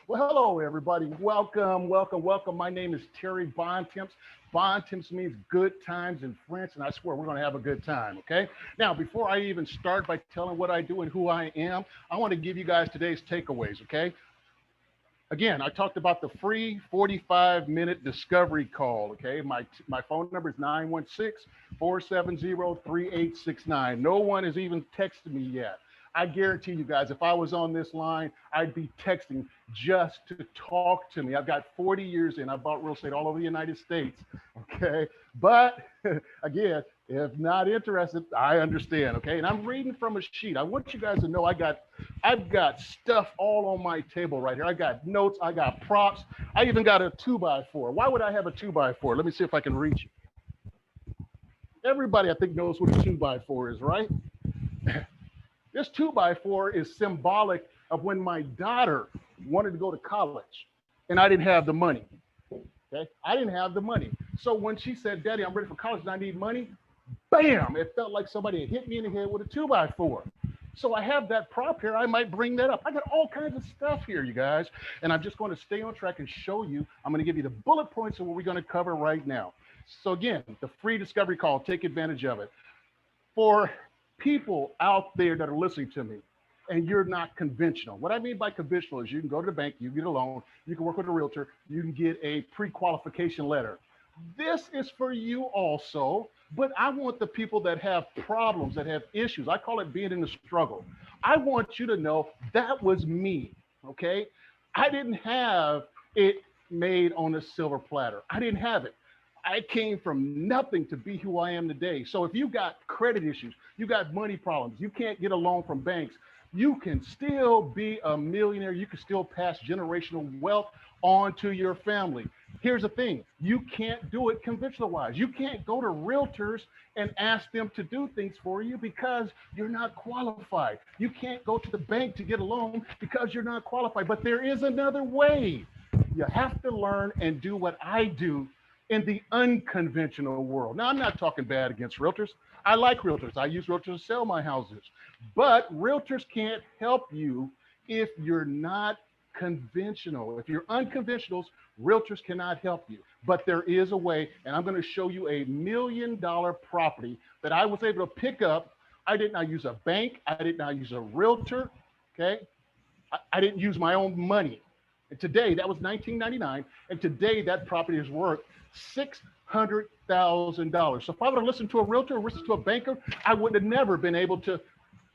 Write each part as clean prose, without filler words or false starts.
Well, hello, everybody. Welcome, welcome, welcome. My name is Terry Bontemps. Bontemps means good times in French, and I swear we're going to have a good time, okay? Now, before I even start by telling what I do and who I am, I want to give you guys today's takeaways, okay? Again, I talked about the free 45-minute discovery call, okay? My phone number is 916-470-3869. No one has even texted me yet. I guarantee you guys, if I was on this line, I'd be texting just to talk to me. I've got 40 years in. I bought real estate all over the United States, okay? But again, if not interested, I understand, okay? And I'm reading from a sheet. I want you guys to know I've got stuff all on my table right here. I got notes, I got props. I even got a two by four. Why would I have a two by four? Let me see if I can reach you. Everybody, I think, knows what a two by four is, right? This two by four is symbolic of when my daughter wanted to go to college and I didn't have the money. Okay. I didn't have the money. So when she said, Daddy, I'm ready for college and I need money, bam, it felt like somebody had hit me in the head with a two by four. So I have that prop here. I might bring that up. I got all kinds of stuff here, you guys. And I'm just going to stay on track and show you. I'm going to give you the bullet points of what we're going to cover right now. So again, the free discovery call, take advantage of it. For people out there that are listening to me and you're not conventional. What I mean by conventional is you can go to the bank, you get a loan, you can work with a realtor, you can get a pre-qualification letter. This is for you also, but I want the people that have problems, that have issues. I call it being in the struggle. I want you to know that was me, okay? I didn't have it made on a silver platter. I didn't have it. I came from nothing to be who I am today. So if you got credit issues, you got money problems, you can't get a loan from banks, you can still be a millionaire. You can still pass generational wealth on to your family. Here's the thing, you can't do it conventional wise. You can't go to realtors and ask them to do things for you because you're not qualified. You can't go to the bank to get a loan because you're not qualified. But there is another way. You have to learn and do what I do in the unconventional world. Now, I'm not talking bad against realtors. I like realtors. I use realtors to sell my houses. But realtors can't help you if you're not conventional. If you're unconventionals, realtors cannot help you. But there is a way, and I'm going to show you $1 million property that I was able to pick up. I did not use a bank. I did not use a realtor. Okay. I didn't use my own money. And today, that was 1999, and today that property is worth $600,000. So if I would have listened to a realtor or listened to a banker, I would have never been able to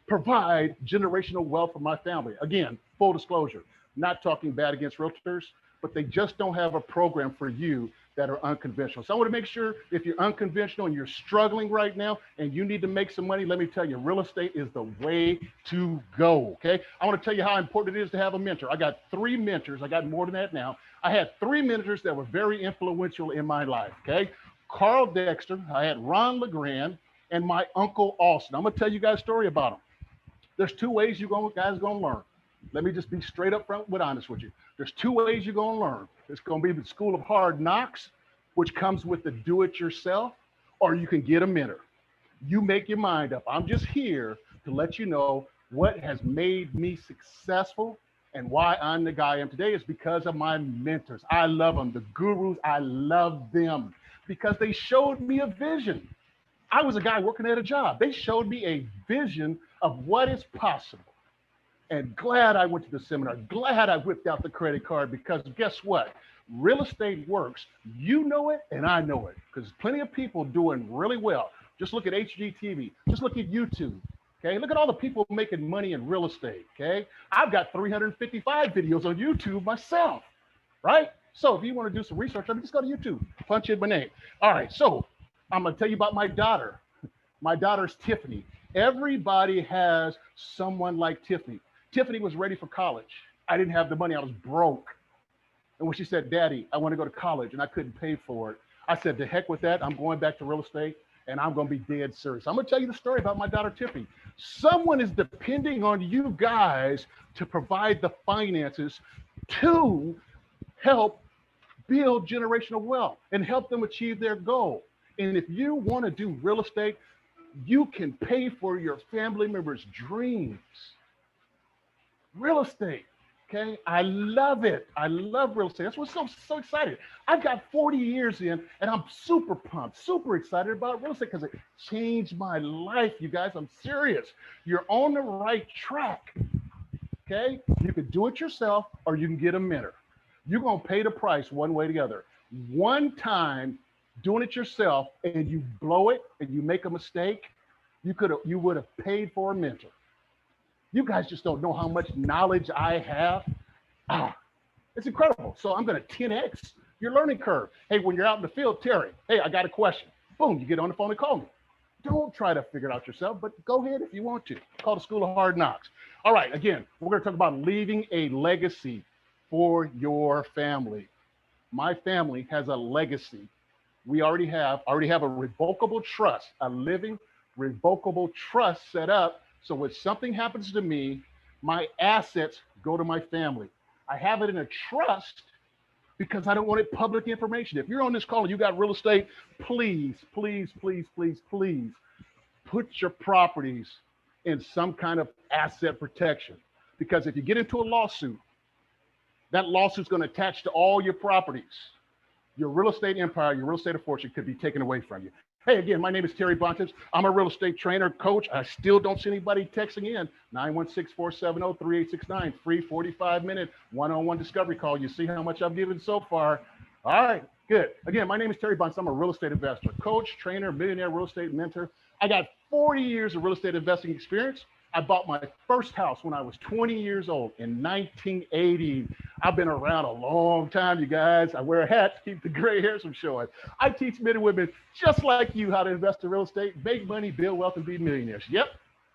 provide generational wealth for my family. Again, full disclosure, not talking bad against realtors, but they just don't have a program for you that are unconventional. So I want to make sure if you're unconventional and you're struggling right now and you need to make some money, let me tell you, real estate is the way to go. Okay. I want to tell you how important it is to have a mentor. I got 3 mentors. I got more than that now. I had 3 mentors that were very influential in my life. Okay. Carl Dexter, I had Ron LeGrand, and my uncle Austin. I'm going to tell you guys a story about them. There's 2 ways you guys going to learn. Let me just be straight up front with honest with you. There's 2 ways you're going to learn. It's going to be the school of hard knocks, which comes with the do-it-yourself, or you can get a mentor. You make your mind up. I'm just here to let you know what has made me successful and why I'm the guy I am today is because of my mentors. I love them. The gurus, I love them because they showed me a vision. I was a guy working at a job. They showed me a vision of what is possible. And glad I went to the seminar, glad I whipped out the credit card because guess what? Real estate works. You know it and I know it because plenty of people doing really well. Just look at HGTV. Just look at YouTube. Okay. Look at all the people making money in real estate. Okay. I've got 355 videos on YouTube myself. Right. So if you want to do some research, just go to YouTube, punch in my name. All right. So I'm going to tell you about my daughter. My daughter's Tiffany. Everybody has someone like Tiffany. Tiffany was ready for college. I didn't have the money. I was broke. And when she said, Daddy, I want to go to college and I couldn't pay for it, I said, the heck with that. I'm going back to real estate and I'm going to be dead serious. I'm going to tell you the story about my daughter, Tiffany. Someone is depending on you guys to provide the finances to help build generational wealth and help them achieve their goal. And if you want to do real estate, you can pay for your family members' dreams. Real estate. Okay, I love it. I love real estate. That's what's so excited. I've got 40 years in, and I'm super pumped, super excited about real estate because it changed my life. You guys, I'm serious. You're on the right track. Okay, you could do it yourself, or you can get a mentor. You're gonna pay the price one way or the other. One time doing it yourself, and you blow it, and you make a mistake, you would have paid for a mentor. You guys just don't know how much knowledge I have. Ah, it's incredible. So I'm going to 10x your learning curve. Hey, when you're out in the field, Terry, hey, I got a question. Boom, you get on the phone and call me. Don't try to figure it out yourself, but go ahead if you want to. Call the School of Hard Knocks. All right, again, we're going to talk about leaving a legacy for your family. My family has a legacy. We already have a revocable trust, a living revocable trust set up. So when something happens to me, my assets go to my family. I have it in a trust because I don't want it public information. If you're on this call and you got real estate, please, please, please, please, please put your properties in some kind of asset protection. Because if you get into a lawsuit, that lawsuit's going to attach to all your properties. Your real estate empire, your real estate of fortune could be taken away from you. Hey, again, my name is Terry Bontemps. I'm a real estate trainer, coach. I still don't see anybody texting in. 916-470-3869, free 45-minute one-on-one discovery call. You see how much I've given so far. All right, good. Again, my name is Terry Bontemps. I'm a real estate investor, coach, trainer, millionaire real estate mentor. I got 40 years of real estate investing experience. I bought my first house when I was 20 years old in 1980. I've been around a long time, you guys. I wear a hat to keep the gray hairs from showing. I teach men and women just like you how to invest in real estate, make money, build wealth, and be millionaires. Yep,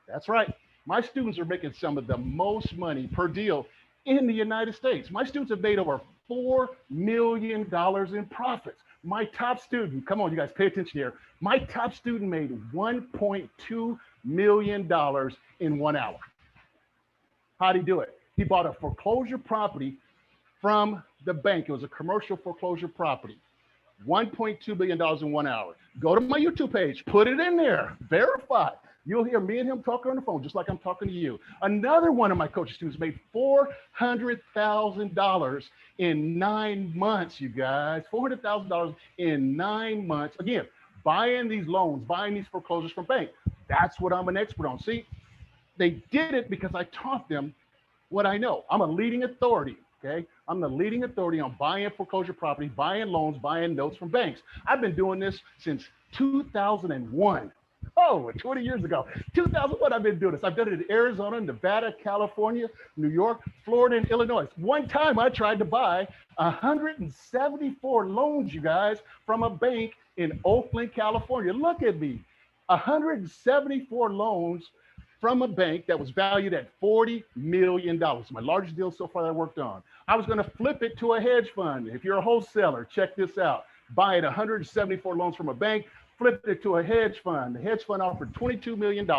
that's right. My students are making some of the most money per deal in the United States. My students have made over $4 million in profits. My top student, come on, you guys, pay attention here. My top student made $1.2 million in 1 hour. How'd he do it? He bought a foreclosure property from the bank. It was a commercial foreclosure property. $1.2 billion in 1 hour. Go to my YouTube page, put it in there, verify. You'll hear me and him talking on the phone, just like I'm talking to you. Another one of my coaching students made $400,000 in 9 months, you guys. $400,000 in 9 months. Again, buying these loans, buying these foreclosures from banks. That's what I'm an expert on. See, they did it because I taught them what I know. I'm a leading authority, okay? I'm the leading authority on buying foreclosure property, buying loans, buying notes from banks. I've been doing this since 2001. Oh, 20 years ago. 2001, I've been doing this. I've done it in Arizona, Nevada, California, New York, Florida, and Illinois. One time I tried to buy 174 loans, you guys, from a bank in Oakland, California. Look at me. 174 loans from a bank that was valued at $40 million. My largest deal so far that I worked on. I was going to flip it to a hedge fund. If you're a wholesaler, check this out. Buy it 174 loans from a bank, flipped it to a hedge fund. The hedge fund offered $22 million.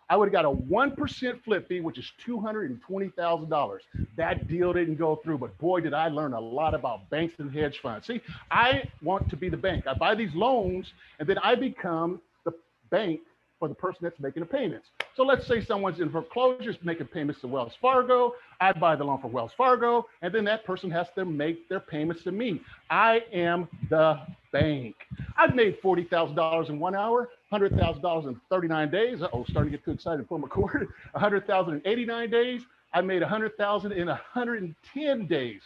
I would have got a 1% flip fee, which is $220,000. That deal didn't go through, but boy, did I learn a lot about banks and hedge funds. See, I want to be the bank. I buy these loans, and then I become the bank for the person that's making the payments. So let's say someone's in foreclosures making payments to Wells Fargo. I buy the loan for Wells Fargo, and then that person has to make their payments to me. I am the bank. I've made $40,000 in 1 hour, $100,000 in 39 days. Uh-oh, starting to get too excited to pull my cord. $100,000 in 89 days. I made $100,000 in 110 days.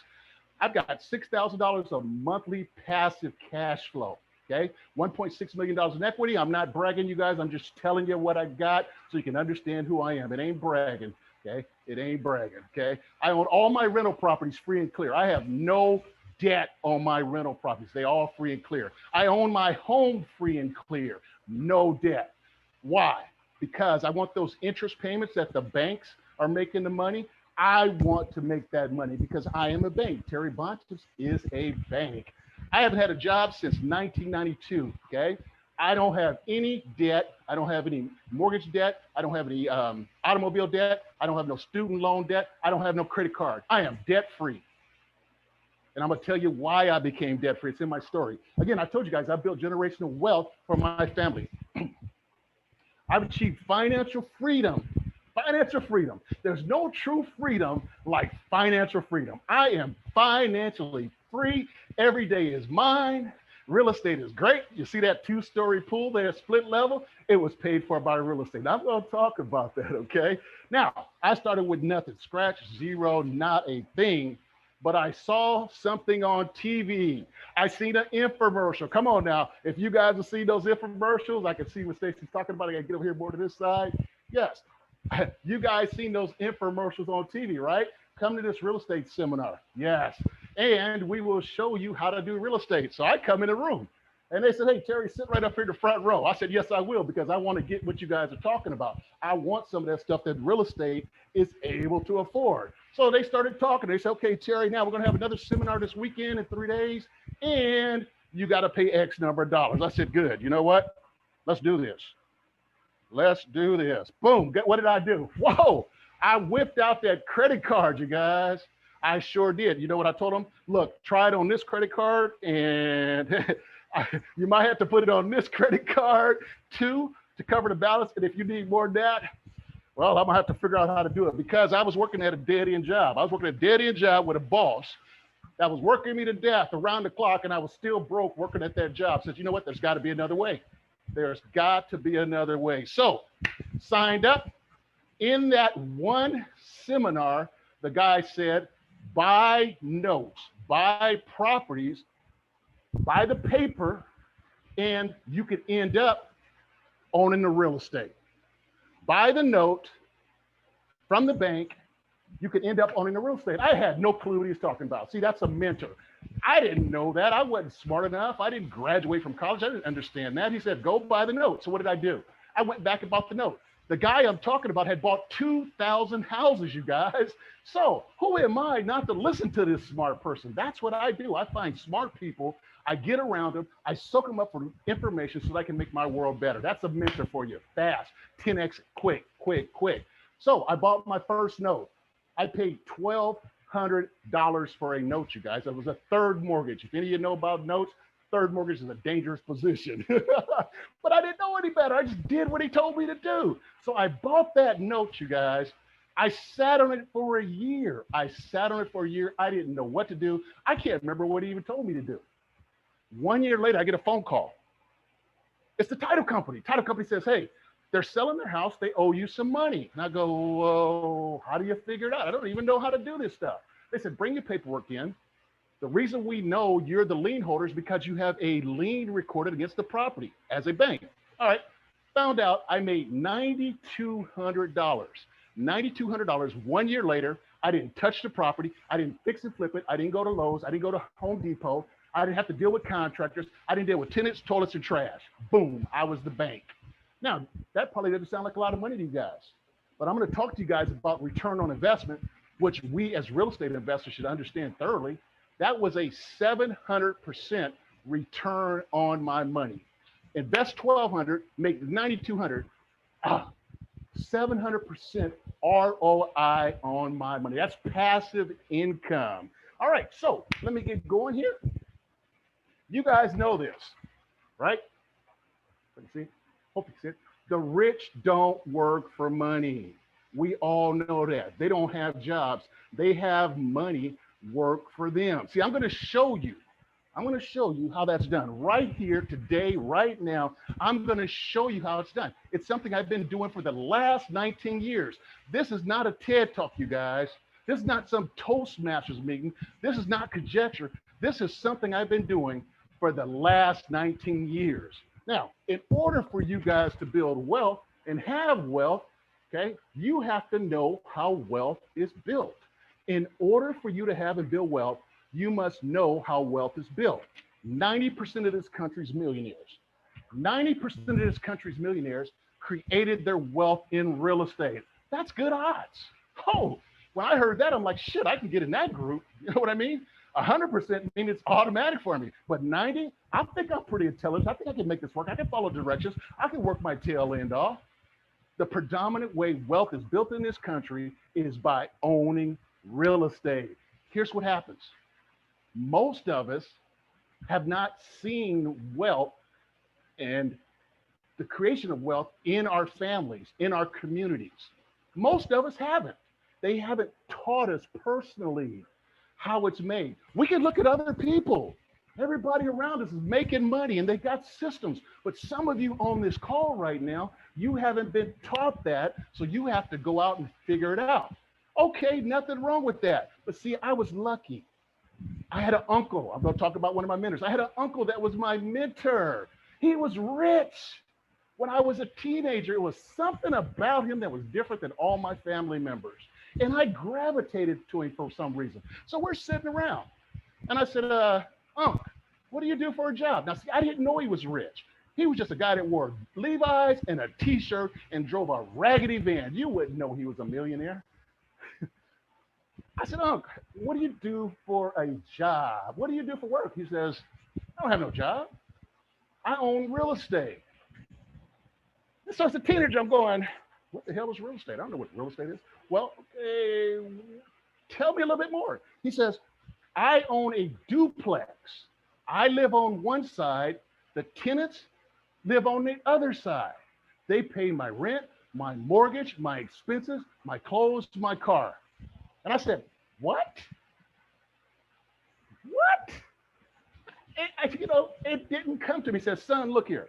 I've got $6,000 of monthly passive cash flow. Okay, $1.6 million in equity. I'm not bragging, you guys. I'm just telling you what I got so you can understand who I am. It ain't bragging. Okay, it ain't bragging. Okay, I own all my rental properties free and clear. I have no debt on my rental properties. They all free and clear. I own my home free and clear. No debt. Why? Because I want those interest payments that the banks are making the money. I want to make that money because I am a bank. Terry Bontemps is a bank. I haven't had a job since 1992, okay? I don't have any debt. I don't have any mortgage debt. I don't have any automobile debt. I don't have no student loan debt. I don't have no credit card. I am debt-free. And I'm gonna tell you why I became debt-free. It's in my story. Again, I told you guys, I built generational wealth for my family. I've achieved financial freedom Financial freedom. There's no true freedom like financial freedom. I am financially free. Every day is mine. Real estate is great. You see that two-story pool there, split level? It was paid for by real estate. I'm going to talk about that, okay? Now, I started with nothing, scratch, zero, not a thing. But I saw something on TV. I seen an infomercial. Come on now. If you guys have seen those infomercials, I can see what Stacy's talking about. I gotta get over here more to this side. Yes. You guys seen those infomercials on TV, right? Come to this real estate seminar. Yes. And we will show you how to do real estate. So I come in the room and they said, hey, Terry, sit right up here in the front row. I said, yes, I will, because I want to get what you guys are talking about. I want some of that stuff that real estate is able to afford. So they started talking. They said, okay, Terry, now we're going to have another seminar this weekend in 3 days, and you got to pay X number of dollars. I said, good. You know what? Let's do this. Let's do this. Boom. What did I do? Whoa. I whipped out that credit card, you guys. I sure did. You know what I told them? Look, try it on this credit card, and you might have to put it on this credit card too to cover the balance. And if you need more than that, well, I'm gonna have to figure out how to do it, because I was working at a dead end job. I was working at a dead end job with a boss that was working me to death around the clock, and I was still broke working at that job. Said, you know what? There's got to be another way. There's got to be another way. So signed up. In that one seminar, the guy said, buy notes, buy properties, buy the paper, and you could end up owning the real estate. Buy the note from the bank, you could end up owning the real estate. I had no clue what he was talking about. See, that's a mentor. I didn't know that. I wasn't smart enough. I didn't graduate from college. I didn't understand that. He said, go buy the note. So what did I do? I went back and bought the note. The guy I'm talking about had bought 2,000 houses, you guys. So who am I not to listen to this smart person? That's what I do. I find smart people. I get around them. I soak them up for information so that I can make my world better. That's a mentor for you. Fast, 10x, quick, quick, quick. So I bought my first note. I paid $1,200 for a note, you guys. It was a third mortgage. If any of you know about notes, third mortgage is a dangerous position. But I didn't know any better. I just did what he told me to do. So I bought that note, you guys. I sat on it for a year. I didn't know what to do. I can't remember what he even told me to do. 1 year later, I get a phone call. It's the title company. Title company says, hey, they're selling their house. They owe you some money. And I go, whoa, how do you figure it out? I don't even know how to do this stuff. They said, bring your paperwork in. The reason we know you're the lien holder is because you have a lien recorded against the property as a bank. All right. Found out I made $9,200. $9,200 1 year later. I didn't touch the property. I didn't fix and flip it. I didn't go to Lowe's. I didn't go to Home Depot. I didn't have to deal with contractors. I didn't deal with tenants, toilets, and trash. Boom. I was the bank. Now, that probably doesn't sound like a lot of money to you guys, but I'm going to talk to you guys about return on investment, which we as real estate investors should understand thoroughly. That was a 700% return on my money. Invest 1,200, make 9,200. 700% ROI on my money. That's passive income. All right, so let me get going here. You guys know this, right? Let me see. Hope you see it. The rich don't work for money. We all know that. They don't have jobs. They have money work for them. See, I'm going to show you how that's done right here today, right now. I'm going to show you how it's done. It's something I've been doing for the last 19 years. This is not a TED Talk, you guys. This is not some Toastmasters meeting. This is not conjecture. This is something I've been doing for the last 19 years. Now, in order for you guys to build wealth and have wealth, okay, you have to know how wealth is built. In order for you to have and build wealth, you must know how wealth is built. 90% of this country's millionaires, 90% of this country's millionaires created their wealth in real estate. That's good odds. Oh, when I heard that, I'm like, shit, I can get in that group. You know what I mean? 100% means it's automatic for me, but 90, I think I'm pretty intelligent. I think I can make this work. I can follow directions. I can work my tail end off. The predominant way wealth is built in this country is by owning real estate. Here's what happens. Most of us have not seen wealth and the creation of wealth in our families, in our communities. Most of us haven't. They haven't taught us personally how it's made. We can look at other people. Everybody around us is making money and they got systems. But some of you on this call right now, you haven't been taught that. So you have to go out and figure it out. Okay, nothing wrong with that. But see, I was lucky. I had an uncle. I'm going to talk about one of my mentors. I had an uncle that was my mentor. He was rich. When I was a teenager, it was something about him that was different than all my family members. And I gravitated to him for some reason. So we're sitting around. And I said, Unc, what do you do for a job? Now, see, I didn't know he was rich. He was just a guy that wore Levi's and a t-shirt and drove a raggedy van. You wouldn't know he was a millionaire. I said, Unc, what do you do for a job? What do you do for work? He says, I don't have no job. I own real estate. And so as a teenager, I'm going, what the hell is real estate? I don't know what real estate is. Well, tell me a little bit more. He says, I own a duplex. I live on one side. The tenants live on the other side. They pay my rent, my mortgage, my expenses, my clothes, my car. And I said, what? What? It didn't come to me. He says, son, look here.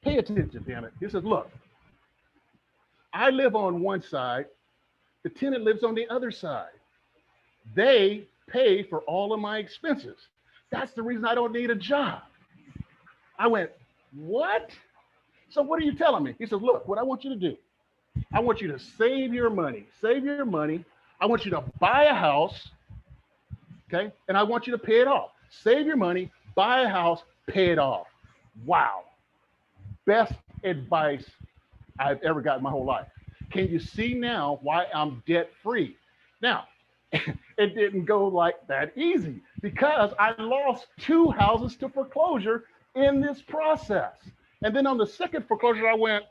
Pay attention, damn it. He says, look, I live on one side. The tenant lives on the other side. They pay for all of my expenses. That's the reason I don't need a job. I went, what? So what are you telling me? He says, look, what I want you to do, I want you to save your money. Save your money. I want you to buy a house, okay? And I want you to pay it off. Save your money, buy a house, pay it off. Wow. Best advice I've ever got in my whole life. Can you see now why I'm debt free? Now, it didn't go like that easy because I lost 2 houses to foreclosure in this process. And then on the second foreclosure, I went,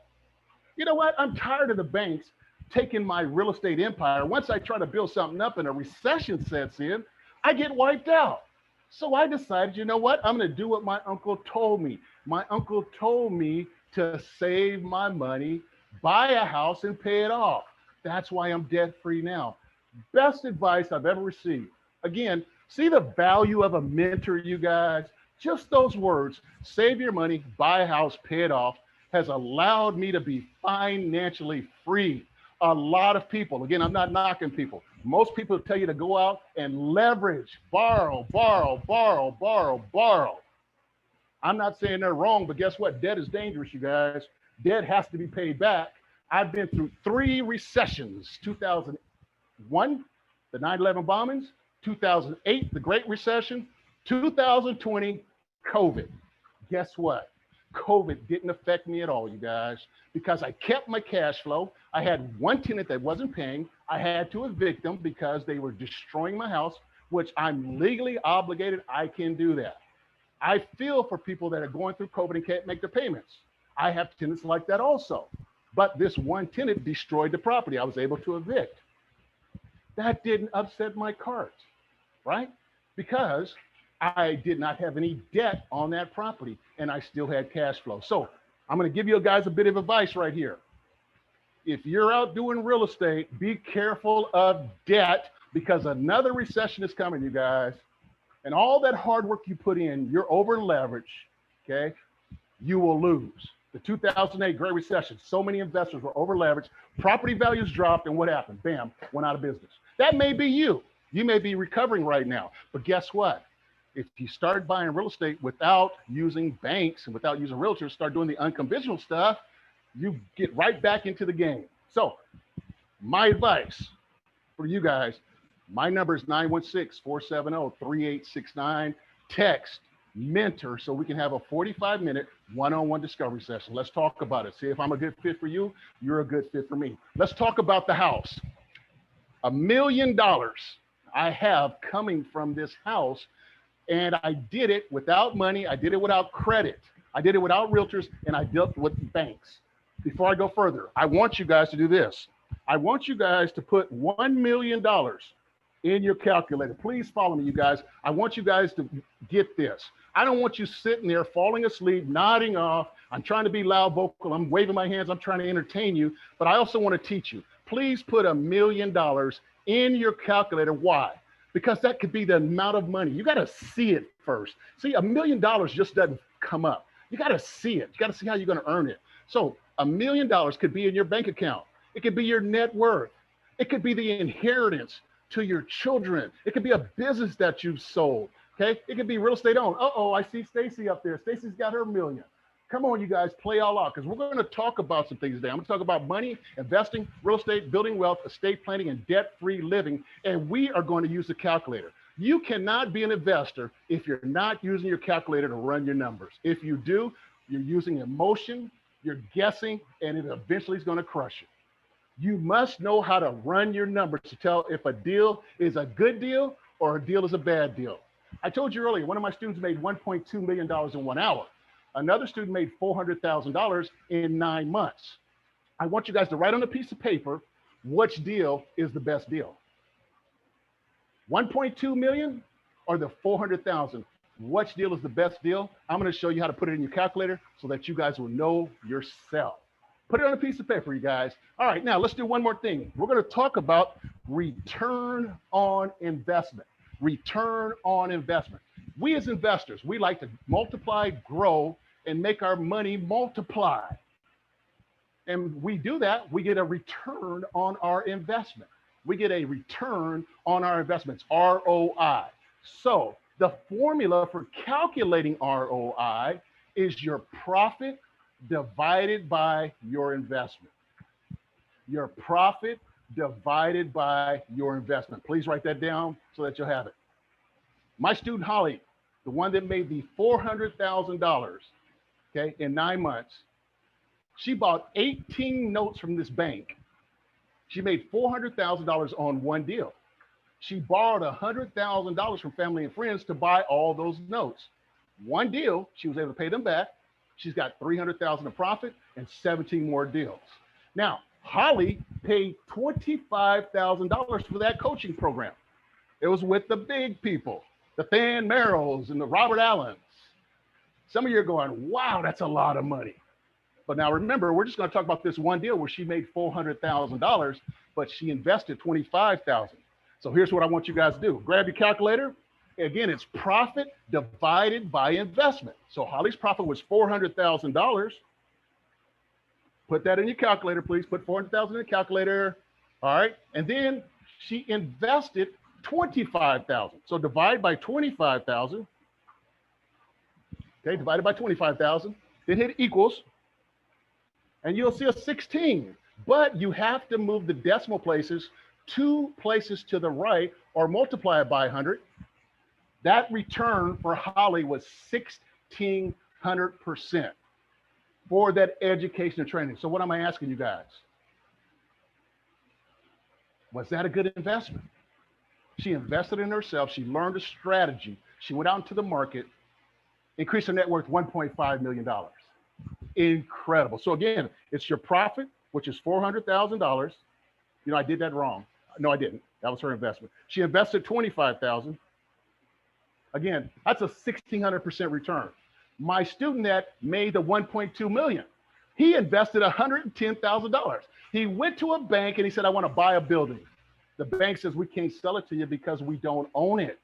you know what? I'm tired of the banks taking my real estate empire. Once I try to build something up and a recession sets in, I get wiped out. So I decided, you know what? I'm going to do what my uncle told me. My uncle told me to save my money, buy a house, and pay it off. That's why I'm debt free now. Best advice I've ever received. Again, see the value of a mentor, you guys? Just those words, save your money, buy a house, pay it off, has allowed me to be financially free. A lot of people, again, I'm not knocking people. Most people tell you to go out and leverage, borrow. I'm not saying they're wrong, but guess what? Debt is dangerous, you guys. Debt has to be paid back. I've been through 3 recessions, 2001, the 9/11 bombings, 2008, the Great Recession, 2020, COVID. Guess what? COVID didn't affect me at all, you guys, because I kept my cash flow. I had one tenant that wasn't paying. I had to evict them because they were destroying my house, which I'm legally obligated. I can do that. I feel for people that are going through COVID and can't make their payments. I have tenants like that also. But this one tenant destroyed the property. I was able to evict. That didn't upset my cart, right? Because I did not have any debt on that property and I still had cash flow. So I'm going to give you guys a bit of advice right here. If you're out doing real estate, be careful of debt because another recession is coming, you guys. And all that hard work you put in, you're over leveraged, okay? You will lose. The 2008 Great Recession, so many investors were over leveraged, property values dropped, and what happened? Bam, went out of business. That may be you. You may be recovering right now, but guess what? If you start buying real estate without using banks and without using realtors, start doing the unconventional stuff, you get right back into the game. So my advice for you guys, my number is 916-470-3869. Text mentor so we can have a 45-minute one-on-one discovery session. Let's talk about it. See if I'm a good fit for you, you're a good fit for me. Let's talk about the house. $1 million I have coming from this house, and I did it without money. I did it without credit. I did it without realtors, and I dealt with banks. Before I go further, I want you guys to do this. I want you guys to put $1 million in your calculator. Please follow me, you guys. I want you guys to get this. I don't want you sitting there falling asleep, nodding off. I'm trying to be loud vocal. I'm waving my hands. I'm trying to entertain you, but I also want to teach you. please put $1 million in your calculator. Why? Because that could be the amount of money. You got to see it first. See, $1 million just doesn't come up. You got to see it. You got to see how you're going to earn it. So $1 million could be in your bank account. It could be your net worth. It could be the inheritance to your children. It could be a business that you've sold. Okay. It could be real estate owned. Uh-oh, I see Stacy up there. Stacy's got her $1 million. Come on, you guys, play all out, because we're going to talk about some things today. I'm going to talk about money, investing, real estate, building wealth, estate planning, and debt-free living. And we are going to use the calculator. You cannot be an investor if you're not using your calculator to run your numbers. If you do, you're using emotion, you're guessing, and it eventually is going to crush you. You must know how to run your numbers to tell if a deal is a good deal or a deal is a bad deal. I told you earlier, one of my students made $1.2 million in 1 hour. Another student made $400,000 in 9 months. I want you guys to write on a piece of paper which deal is the best deal. 1.2 million or the 400,000? Which deal is the best deal? I'm going to show you how to put it in your calculator so that you guys will know yourself. Put it on a piece of paper, you guys. All right, now let's do one more thing. We're going to talk about return on investment. Return on investment. We as investors, we like to multiply, grow, and make our money multiply. And we do that, we get a return on our investment. We get a return on our investments, ROI. So the formula for calculating ROI is your profit divided by your investment. Your profit divided by your investment. Please write that down so that you'll have it. My student Holly, the one that made the $400,000, okay, in 9 months, she bought 18 notes from this bank. She made $400,000 on one deal. She borrowed $100,000 from family and friends to buy all those notes. One deal, she was able to pay them back. She's got $300,000 in profit and 17 more deals. Now, Holly paid $25,000 for that coaching program. It was with the big people, the Than Merrills and the Robert Allens. Some of you are going, wow, that's a lot of money. But now remember, we're just going to talk about this one deal where she made $400,000, but she invested $25,000. So here's what I want you guys to do. Grab your calculator. Again, it's profit divided by investment. So Holly's profit was $400,000. Put that in your calculator, please. Put $400,000 in the calculator. All right. And then she invested $25,000. So divide by 25,000. Okay, divided by 25,000. Then hit equals. And you'll see a 16. But you have to move the decimal places 2 places to the right or multiply it by 100. That return for Holly was 1,600% for that education and training. So what am I asking you guys? Was that a good investment? She invested in herself. She learned a strategy. She went out into the market, increased her net worth $1.5 million. Incredible. So again, it's your profit, which is $400,000. You know, I did that wrong. No, I didn't. That was her investment. She invested $25,000. Again, that's a 1,600% return. My student that made the 1.2 million, he invested $110,000. He went to a bank and he said, I want to buy a building. The bank says, we can't sell it to you because we don't own it,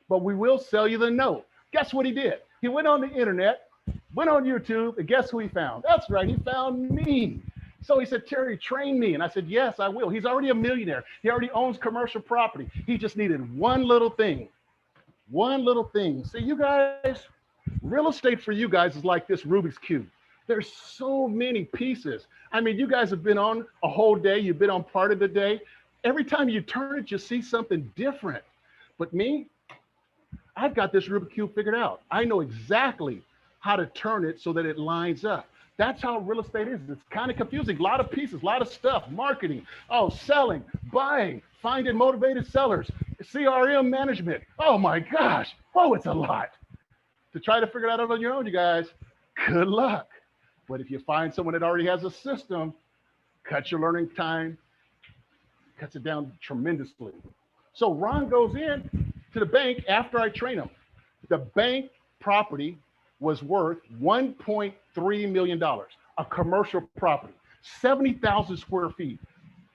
but we will sell you the note. Guess what he did? He went on the internet, went on YouTube, and guess who he found? That's right, he found me. So he said, Terry, train me. And I said, yes, I will. He's already a millionaire. He already owns commercial property. He just needed one little thing. One little thing. See, you guys, real estate for you guys is like this Rubik's Cube. There's so many pieces. I mean, you guys have been on a whole day. You've been on part of the day. Every time you turn it, you see something different. But me, I've got this Rubik's Cube figured out. I know exactly how to turn it so that it lines up. That's how real estate is. It's kind of confusing. A lot of pieces, a lot of stuff, marketing, selling, buying, finding motivated sellers, CRM management. Oh my gosh. Oh, it's a lot. To try to figure it out on your own, you guys, good luck. But if you find someone that already has a system, cut your learning time, cuts it down tremendously. So Ron goes in to the bank after I train him. The bank property was worth $1.3 million, a commercial property, 70,000 square feet.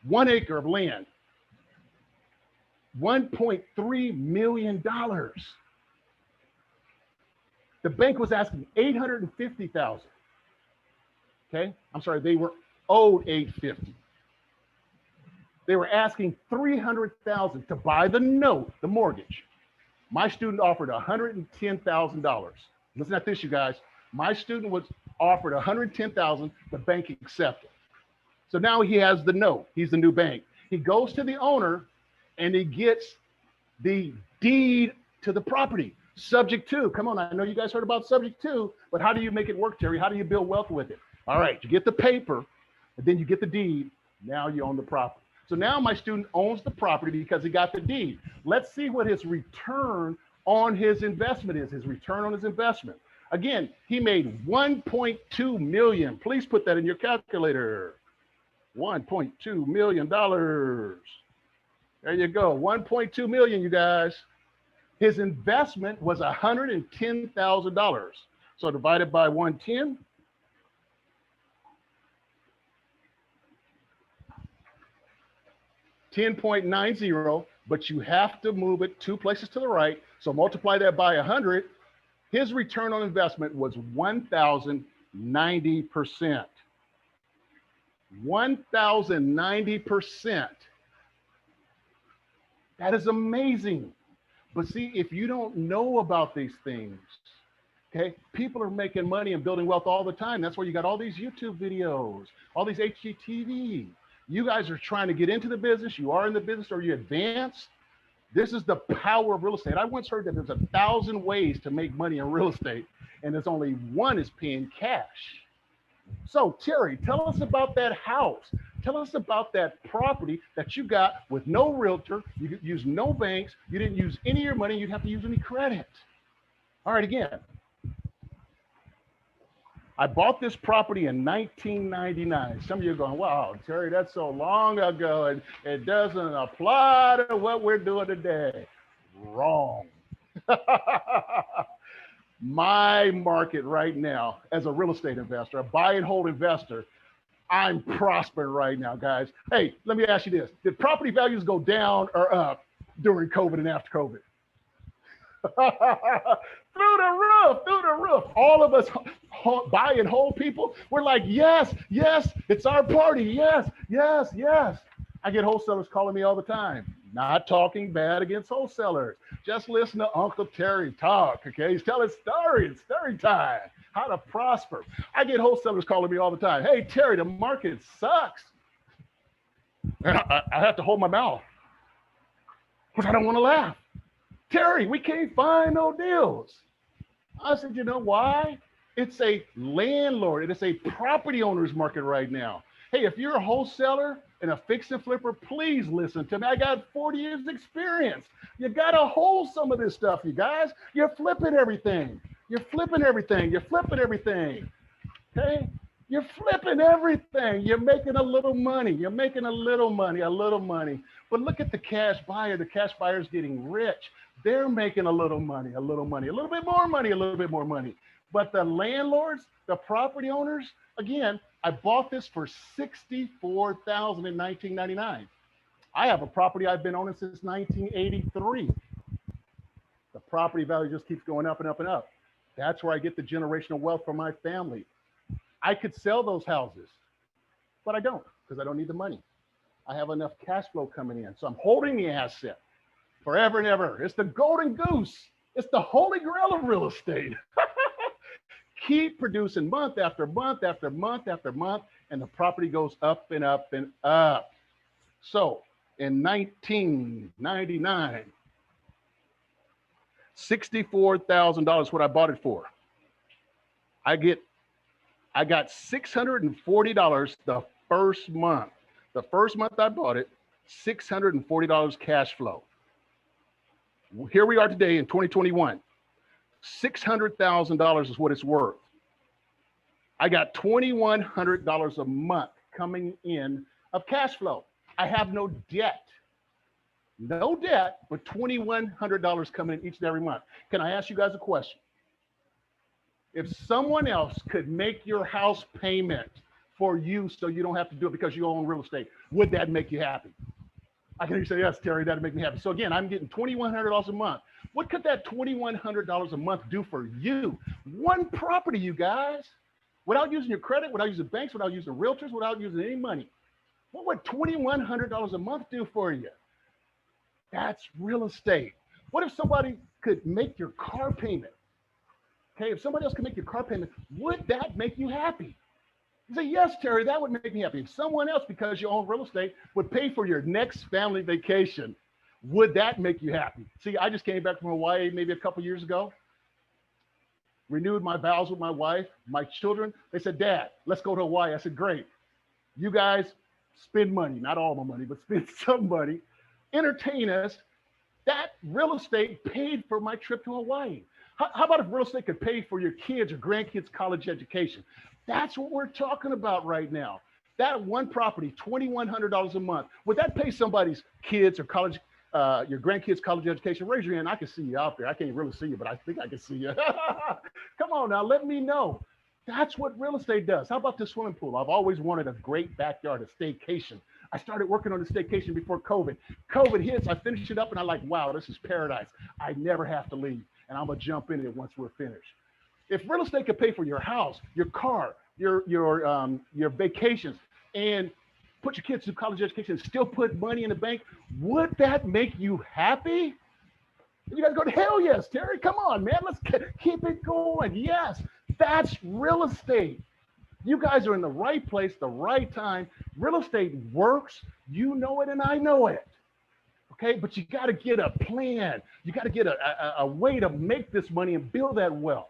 1 acre of land, $1.3 million. The bank was asking 850,000. Okay, I'm sorry, they were owed 850. They were asking 300,000 to buy the note, the mortgage. My student offered $110,000. Listen at this, you guys. My student was offered $110,000. The bank accepted. So now he has the note. He's the new bank. He goes to the owner and he gets the deed to the property. Subject to, come on, I know you guys heard about subject to, but how do you make it work, Terry? How do you build wealth with it? All right, you get the paper, and then you get the deed. Now you own the property. So now my student owns the property because he got the deed. Let's see what his return on his investment is, his return on his investment. Again, he made $1.2 million. Please put that in your calculator. $1.2 million. There you go, 1.2 million, you guys. His investment was $110,000. So divided by 110, $10.90, but you have to move it 2 places to the right. So multiply that by 100. His return on investment was 1,090%. 1,090%. That is amazing. But see, if you don't know about these things, okay, people are making money and building wealth all the time. That's why you got all these YouTube videos, all these HGTV. You guys are trying to get into the business. You are in the business or you advanced. This is the power of real estate. I once heard that there's 1,000 ways to make money in real estate, and there's only one is paying cash. So Terry, tell us about that house. Tell us about that property that you got with no realtor. You could use no banks. You didn't use any of your money. You didn't have to use any credit. All right, again. I bought this property in 1999. Some of you are going, wow, Terry, that's so long ago, and it doesn't apply to what we're doing today. Wrong. My market right now, as a real estate investor, a buy and hold investor, I'm prospering right now, guys. Hey, let me ask you this. Did property values go down or up during COVID and after COVID? Through the roof. All of us buy and hold people, we're like, yes, it's our party. Yes. I get wholesalers calling me all the time. Not talking bad against wholesalers. Just listen to Uncle Terry talk, okay? He's telling stories. It's story time. How to prosper. I get wholesalers calling me all the time. Hey, Terry, the market sucks. And I have to hold my mouth because I don't want to laugh. Terry, we can't find no deals. I said, you know why? It's a landlord. It is a property owner's market right now. Hey, if you're a wholesaler and a fix and flipper, please listen to me. I got 40 years experience. You got to hold some of this stuff, you guys. You're flipping everything. You're flipping everything. Okay? You're flipping everything. You're making a little money. But look at the cash buyer. The cash buyer's getting rich. They're making a little money, a little bit more money. But the landlords, the property owners, again, I bought this for $64,000 in 1999. I have a property I've been owning since 1983. The property value just keeps going up and up and up. That's where I get the generational wealth for my family. I could sell those houses, but I don't because I don't need the money. I have enough cash flow coming in. So I'm holding the asset forever and ever. It's the golden goose. It's the holy grail of real estate. Keep producing month after month after month after month, and the property goes up and up and up. So in 1999, $64,000 what I bought it for. I got $640 the first month. The first month I bought it, $640 cash flow. Here we are today in 2021. $600,000 is what it's worth. I got $2,100 a month coming in of cash flow. I have no debt. No debt, but $2,100 coming in each and every month. Can I ask you guys a question? If someone else could make your house payment for you so you don't have to do it because you own real estate. Would that make you happy? I can hear you say, yes, Terry, that'd make me happy. So again, I'm getting $2,100 a month. What could that $2,100 a month do for you? One property, you guys, without using your credit, without using banks, without using realtors, without using any money. What would $2,100 a month do for you? That's real estate. What if somebody could make your car payment? Okay, if somebody else could make your car payment, would that make you happy? You say, yes, Terry, that would make me happy. If someone else, because you own real estate, would pay for your next family vacation, would that make you happy? See, I just came back from Hawaii maybe a couple years ago, renewed my vows with my wife, my children. They said, Dad, let's go to Hawaii. I said, great. You guys spend money, not all my money, but spend some money, entertain us. That real estate paid for my trip to Hawaii. How about if real estate could pay for your kids or grandkids' college education? That's what we're talking about right now. That one property, $2,100 a month, would that pay somebody's kids or college, your grandkids' college education? Raise your hand. I can see you out there. I can't really see you, but I think I can see you. Come on now, let me know. That's what real estate does. How about this swimming pool? I've always wanted a great backyard, a staycation. I started working on the staycation before COVID. COVID hits, I finished it up, and I'm like, wow, this is paradise. I never have to leave, and I'm gonna jump in it once we're finished. If real estate could pay for your house, your car, your vacations, and put your kids through college education, and still put money in the bank, would that make you happy? You guys go, hell yes, Terry, come on, man, let's keep it going. Yes, that's real estate. You guys are in the right place, the right time. Real estate works. You know it and I know it. Okay, but you got to get a plan. You got to get a way to make this money and build that wealth.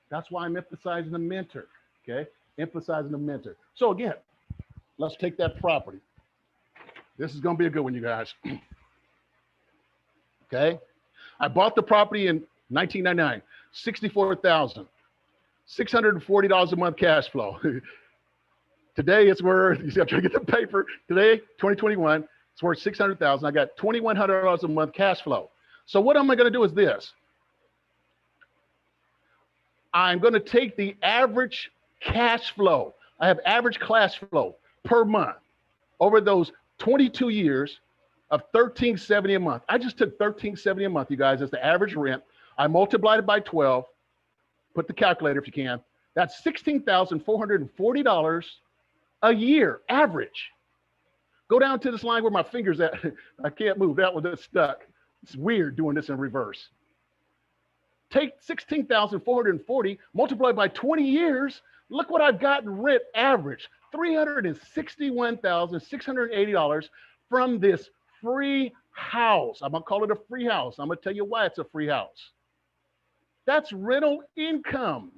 That's why I'm emphasizing the mentor. Okay, emphasizing the mentor. So again, let's take that property. This is going to be a good one, you guys. Okay, I bought the property in 1999, $64,000. $640 a month cash flow. Today it's worth, you see, I'm trying to get the paper. Today, 2021, it's worth $600,000. I got $2,100 a month cash flow. So what am I going to do is this. I'm going to take the average cash flow. I have average cash flow per month over those 22 years of $1,370 a month. I just took $1,370 a month, you guys, as the average rent. I multiplied it by 12. Put the calculator if you can. That's $16,440 a year, average. Go down to this line where my finger's at. I can't move. That one that's stuck. It's weird doing this in reverse. Take 16,440, multiply by 20 years. Look what I've gotten rent average, $361,680 from this free house. I'm gonna call it a free house. I'm gonna tell you why it's a free house. That's rental income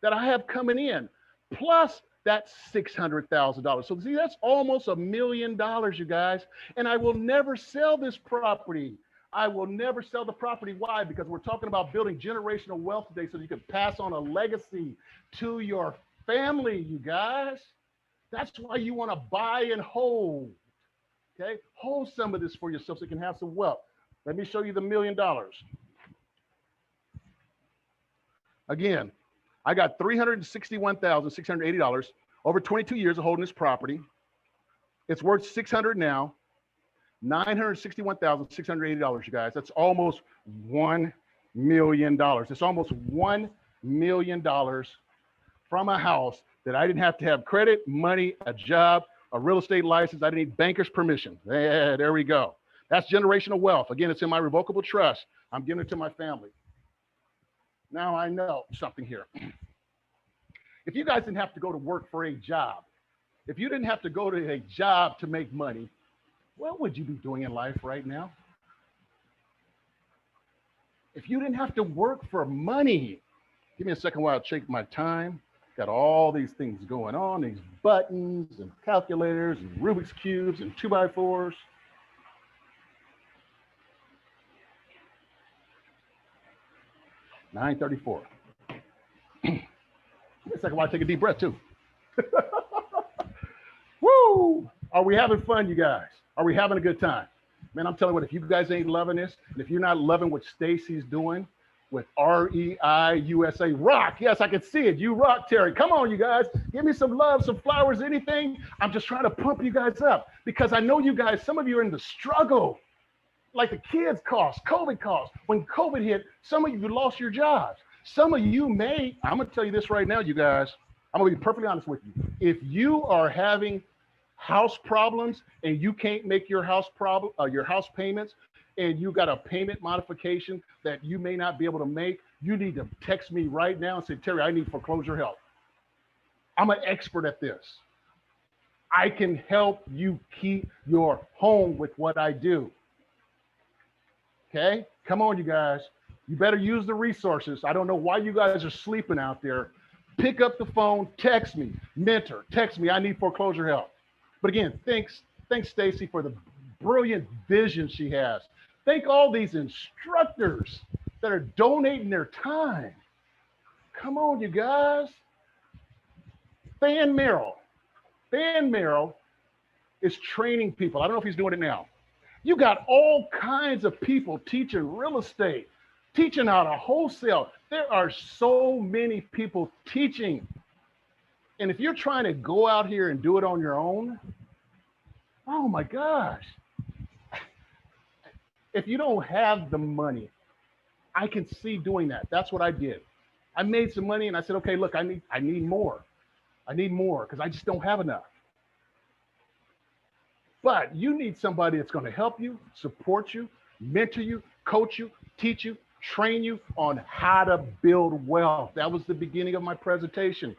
that I have coming in, plus that $600,000. So see, that's almost $1 million, you guys. And I will never sell this property. I will never sell the property. Why? Because we're talking about building generational wealth today so you can pass on a legacy to your family, you guys. That's why you want to buy and hold, okay? Hold some of this for yourself so you can have some wealth. Let me show you the $1 million. Again, I got $361,680 over 22 years of holding this property. It's worth $600 now, $961,680, you guys. That's almost $1 million. It's almost $1 million from a house that I didn't have to have credit, money, a job, a real estate license. I didn't need banker's permission. Yeah, there we go. That's generational wealth. Again, it's in my revocable trust. I'm giving it to my family. Now I know something here. If you guys didn't have to go to work for a job, if you didn't have to go to a job to make money, what would you be doing in life right now? If you didn't have to work for money, give me a second while I check my time. Got all these things going on, these buttons and calculators and Rubik's Cubes and 2x4s. $934. Give me a second while I take a deep breath too. Woo! Are we having fun, you guys? Are we having a good time? Man, I'm telling you what, if you guys ain't loving this, and if you're not loving what Stacy's doing, with REI USA. Rock. Yes, I can see it. You rock, Terry. Come on, you guys. Give me some love, some flowers, anything. I'm just trying to pump you guys up because I know you guys, some of you are in the struggle. Like the kids cost, COVID cost. When COVID hit, some of you lost your jobs. Some of you may, I'm going to tell you this right now, you guys. I'm going to be perfectly honest with you. If you are having house problems and you can't make your house payments, and you got a payment modification that you may not be able to make, you need to text me right now and say, Terry, I need foreclosure help. I'm an expert at this. I can help you keep your home with what I do. Okay, come on, you guys. You better use the resources. I don't know why you guys are sleeping out there. Pick up the phone, text me, mentor, text me, I need foreclosure help. But again, thanks Stacy for the brilliant vision she has. Thank all these instructors that are donating their time. Come on, you guys. Fan Merrill is training people. I don't know if he's doing it now. You got all kinds of people teaching real estate, teaching how to wholesale. There are so many people teaching. And if you're trying to go out here and do it on your own, oh my gosh. If you don't have the money, I can see doing that. That's what I did. I made some money and I said, okay, look, I need more. I need more because I just don't have enough. But you need somebody that's going to help you, support you, mentor you, coach you, teach you, train you on how to build wealth. That was the beginning of my presentation.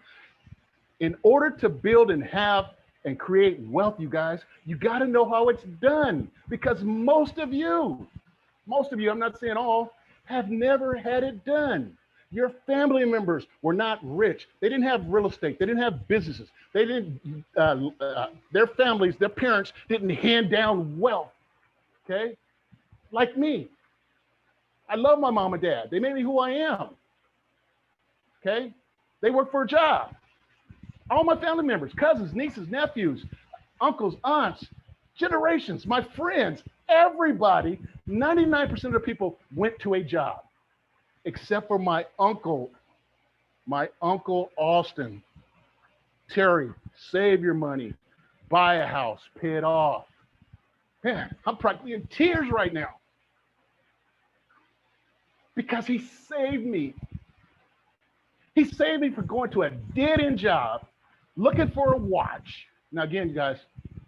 In order to build and have and create wealth, you guys, you got to know how it's done, because most of you, I'm not saying all, have never had it done. Your family members were not rich. They didn't have real estate. They didn't have businesses. They didn't, their families, their parents didn't hand down wealth, okay? Like me. I love my mom and dad. They made me who I am, okay? They work for a job. All my family members, cousins, nieces, nephews, uncles, aunts, generations, my friends, everybody, 99% of the people went to a job, except for my uncle Austin. Terry, save your money, buy a house, pay it off. Man, I'm practically in tears right now because he saved me. He saved me from going to a dead-end job, looking for a watch. Now, again, you guys,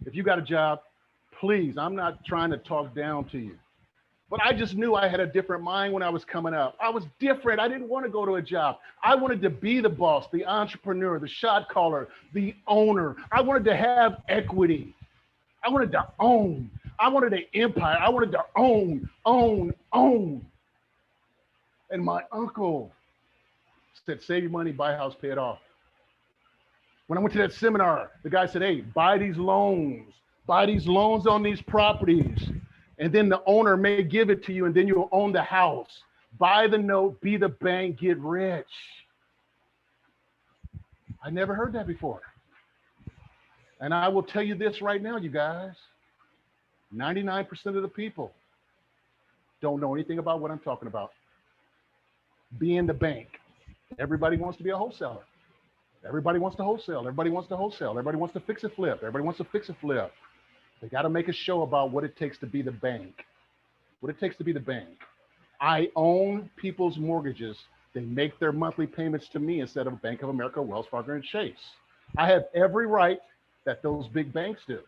if you got a job, please, I'm not trying to talk down to you, but I just knew I had a different mind when I was coming up. I was different. I didn't want to go to a job. I wanted to be the boss, the entrepreneur, the shot caller, the owner. I wanted to have equity. I wanted to own. I wanted an empire. I wanted to own. And my uncle said, save your money, buy a house, pay it off. When I went to that seminar, the guy said, hey, buy these loans on these properties. And then the owner may give it to you and then you'll own the house. Buy the note, be the bank, get rich. I never heard that before. And I will tell you this right now, you guys, 99% of the people don't know anything about what I'm talking about. Being the bank. Everybody wants to be a wholesaler. Everybody wants to wholesale. Everybody wants to wholesale. Everybody wants to fix and flip. Everybody wants to fix and flip. They got to make a show about what it takes to be the bank. What it takes to be the bank. I own people's mortgages. They make their monthly payments to me instead of Bank of America, Wells Fargo, and Chase. I have every right that those big banks do.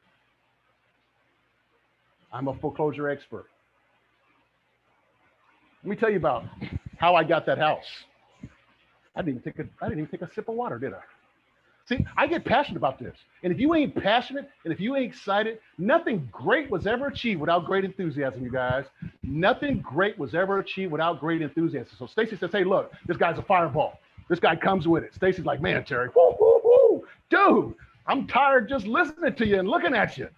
I'm a foreclosure expert. Let me tell you about how I got that house. I didn't even take a sip of water, did I? See, I get passionate about this. And if you ain't passionate and if you ain't excited, nothing great was ever achieved without great enthusiasm, you guys. Nothing great was ever achieved without great enthusiasm. So Stacy says, hey, look, this guy's a fireball. This guy comes with it. Stacy's like, man, Terry, woo, woo, woo. Dude, I'm tired just listening to you and looking at you.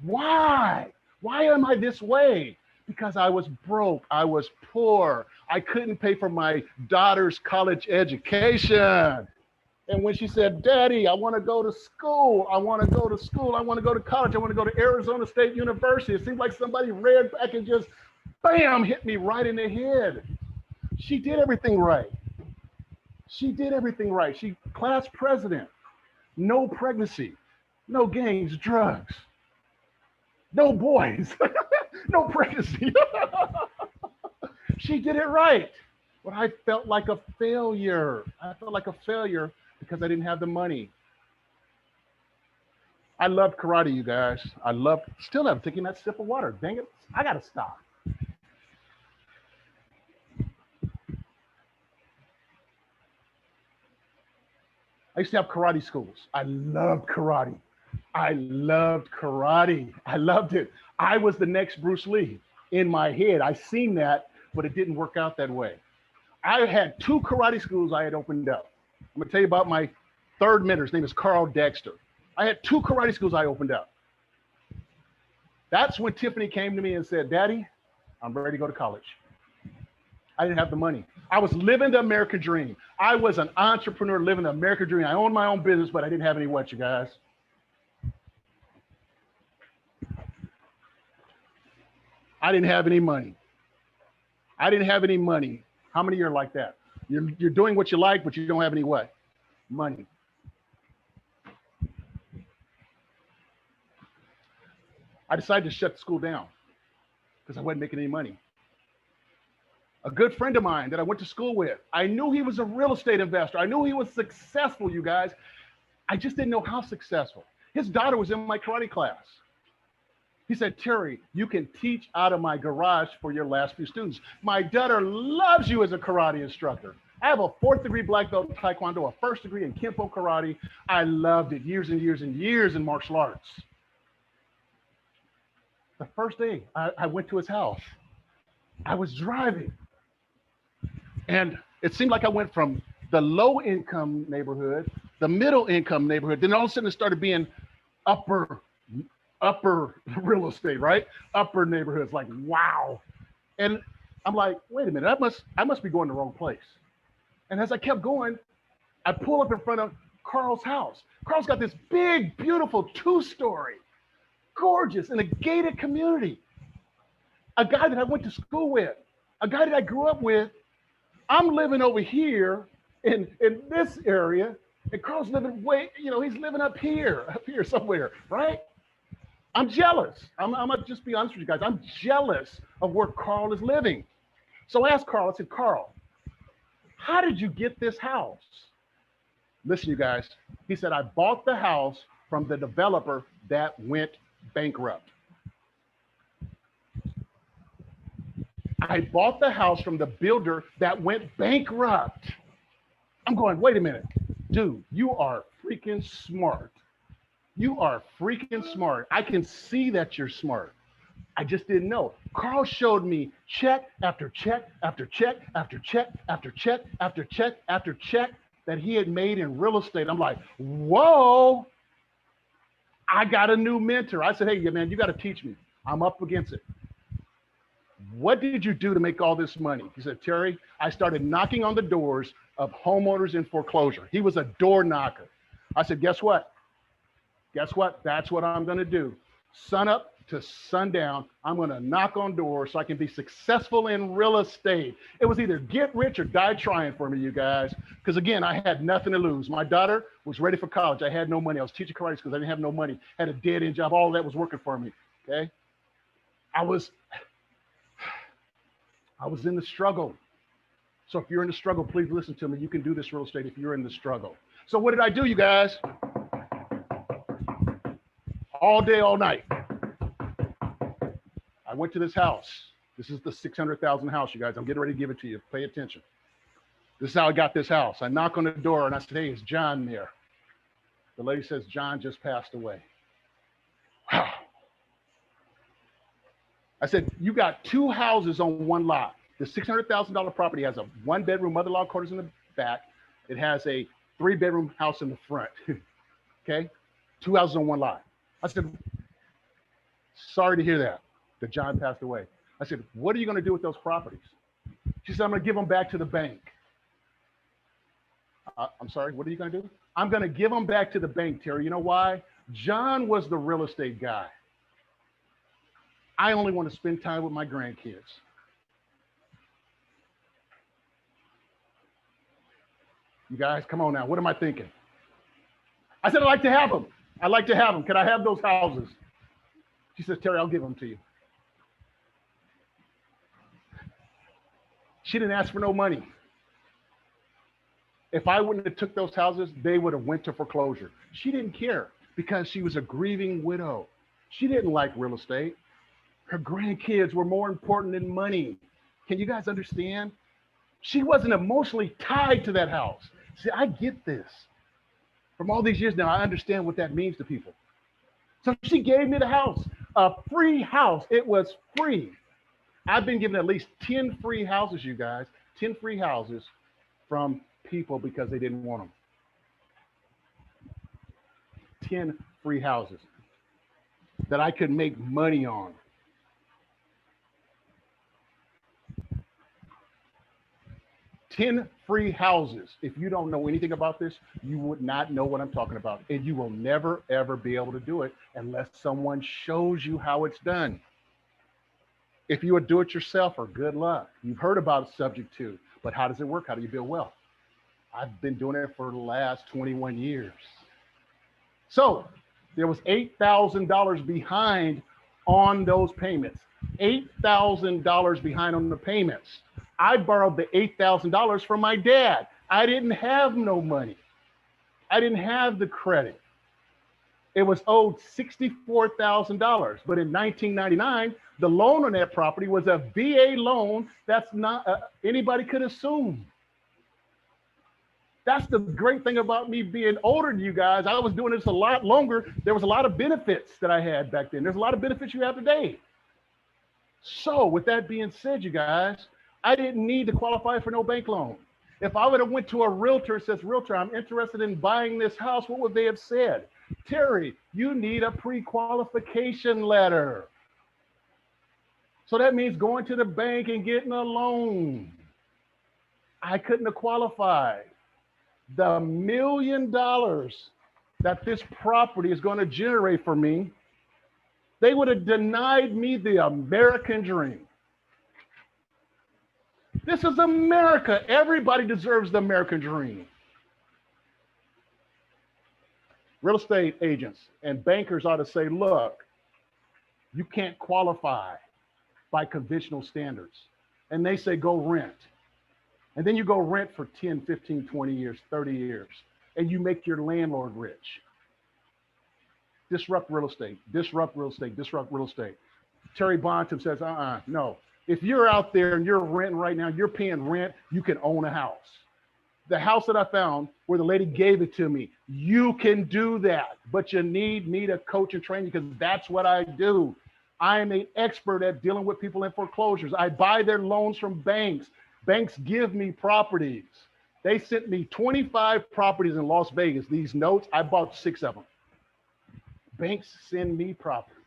Why? Why am I this way? Because I was broke. I was poor. I couldn't pay for my daughter's college education. And when she said, Daddy, I want to go to school. I want to go to school. I want to go to college. I want to go to Arizona State University. It seemed like somebody reared back and just, bam, hit me right in the head. She did everything right. She did everything right. She class president, no pregnancy, no gangs, drugs, no boys, no pregnancy. She did it right. But I felt like a failure. I felt like a failure because I didn't have the money. I loved karate, you guys. I loved, still am taking that sip of water. Dang it, I gotta stop. I used to have karate schools. I loved karate. I loved karate. I loved it. I was the next Bruce Lee in my head. I seen that, but it didn't work out that way. I had two karate schools I had opened up. I'm gonna tell you about my third mentor. His name is Carl Dexter. I had two karate schools I opened up. That's when Tiffany came to me and said, Daddy, I'm ready to go to college. I didn't have the money. I was living the American dream. I was an entrepreneur living the American dream. I owned my own business, but I didn't have any what, you guys? I didn't have any money. I didn't have any money. How many are like that? You're doing what you like, but you don't have any what? Money. I decided to shut the school down because I wasn't making any money. A good friend of mine that I went to school with, I knew he was a real estate investor. I knew he was successful, you guys. I just didn't know how successful. His daughter was in my karate class. He said, Terry, you can teach out of my garage for your last few students. My daughter loves you as a karate instructor. I have a 4th degree black belt in Taekwondo, a 1st degree in Kempo karate. I loved it, years and years and years in martial arts. The first day I went to his house, I was driving. And it seemed like I went from the low income neighborhood, the middle income neighborhood, then all of a sudden it started being upper real estate, right? Upper neighborhoods, like, wow. And I'm like, wait a minute, I must be going the wrong place. And as I kept going, I pull up in front of Carl's house. Carl's got this big, beautiful 2-story, gorgeous, in a gated community. A guy that I went to school with, a guy that I grew up with. I'm living over here in this area, and Carl's living he's living up here somewhere, right? I'm jealous. I'm gonna just be honest with you guys. I'm jealous of where Carl is living. So I asked Carl, I said, Carl, how did you get this house? Listen, you guys, he said, I bought the house from the developer that went bankrupt. I bought the house from the builder that went bankrupt. I'm going, wait a minute, dude, you are freaking smart. You are freaking smart. I can see that you're smart. I just didn't know. Carl showed me check after check after check after check after check after check after check that he had made in real estate. I'm like, whoa, I got a new mentor. I said, hey, man, you got to teach me. I'm up against it. What did you do to make all this money? He said, Terry, I started knocking on the doors of homeowners in foreclosure. He was a door knocker. I said, guess what? Guess what? That's what I'm going to do. Sun up to sundown, I'm going to knock on doors so I can be successful in real estate. It was either get rich or die trying for me, you guys. Because again, I had nothing to lose. My daughter was ready for college. I had no money. I was teaching karate because I didn't have no money. Had a dead end job. All of that was working for me. Okay. I was in the struggle. So if you're in the struggle, please listen to me. You can do this real estate if you're in the struggle. So what did I do, you guys? All day, all night. I went to this house. This is the 600,000 house, you guys. I'm getting ready to give it to you. Pay attention. This is how I got this house. I knock on the door and I said, hey, is John there? The lady says, John just passed away. Wow. I said, you got 2 houses on one lot. The $600,000 property has a 1-bedroom, mother-in-law quarters in the back. It has a 3-bedroom house in the front. Okay, 2 houses on one lot. I said, sorry to hear that John passed away. I said, what are you going to do with those properties? She said, I'm going to give them back to the bank. I'm sorry, what are you going to do? I'm going to give them back to the bank, Terry. You know why? John was the real estate guy. I only want to spend time with my grandkids. You guys, come on now. What am I thinking? I said, I'd like to have them. I'd like to have them. Can I have those houses? She says, Terry, I'll give them to you. She didn't ask for no money. If I wouldn't have took those houses, they would have went to foreclosure. She didn't care because she was a grieving widow. She didn't like real estate. Her grandkids were more important than money. Can you guys understand? She wasn't emotionally tied to that house. See, I get this. From all these years now, I understand what that means to people. So she gave me the house, a free house. It was free. I've been given at least 10 free houses, you guys, 10 free houses from people because they didn't want them. 10 free houses that I could make money on. Ten free houses. If you don't know anything about this, you would not know what I'm talking about. And you will never, ever be able to do it unless someone shows you how it's done. If you would do it yourself, good luck. You've heard about subject to, but how does it work? How do you build wealth? I've been doing it for the last 21 years. So there was $8,000 behind on those payments. $8,000 behind on the payments. I borrowed the $8,000 from my dad. I didn't have no money. I didn't have the credit. It was owed $64,000. But in 1999, the loan on that property was a VA loan that's not anybody could assume. That's the great thing about me being older than you guys. I was doing this a lot longer. There was a lot of benefits that I had back then. There's a lot of benefits you have today. So with that being said, you guys, I didn't need to qualify for no bank loan. If I would have went to a realtor and says, realtor, I'm interested in buying this house, what would they have said? Terry, you need a pre-qualification letter. So that means going to the bank and getting a loan. I couldn't have qualified. The $1 million that this property is going to generate for me, they would have denied me the American dream. This is America. Everybody deserves the American dream. Real estate agents and bankers ought to say, look, you can't qualify by conventional standards. And they say, go rent. And then you go rent for 10, 15, 20 years, 30 years, and you make your landlord rich. Disrupt real estate, disrupt real estate, disrupt real estate. Terry Bonton says, no. If you're out there and you're renting right now, you're paying rent, you can own a house. The house that I found where the lady gave it to me, you can do that, but you need me to coach and train you because that's what I do. I am an expert at dealing with people in foreclosures. I buy their loans from banks. Banks give me properties. They sent me 25 properties in Las Vegas. These notes, I bought 6 of them. Banks send me properties.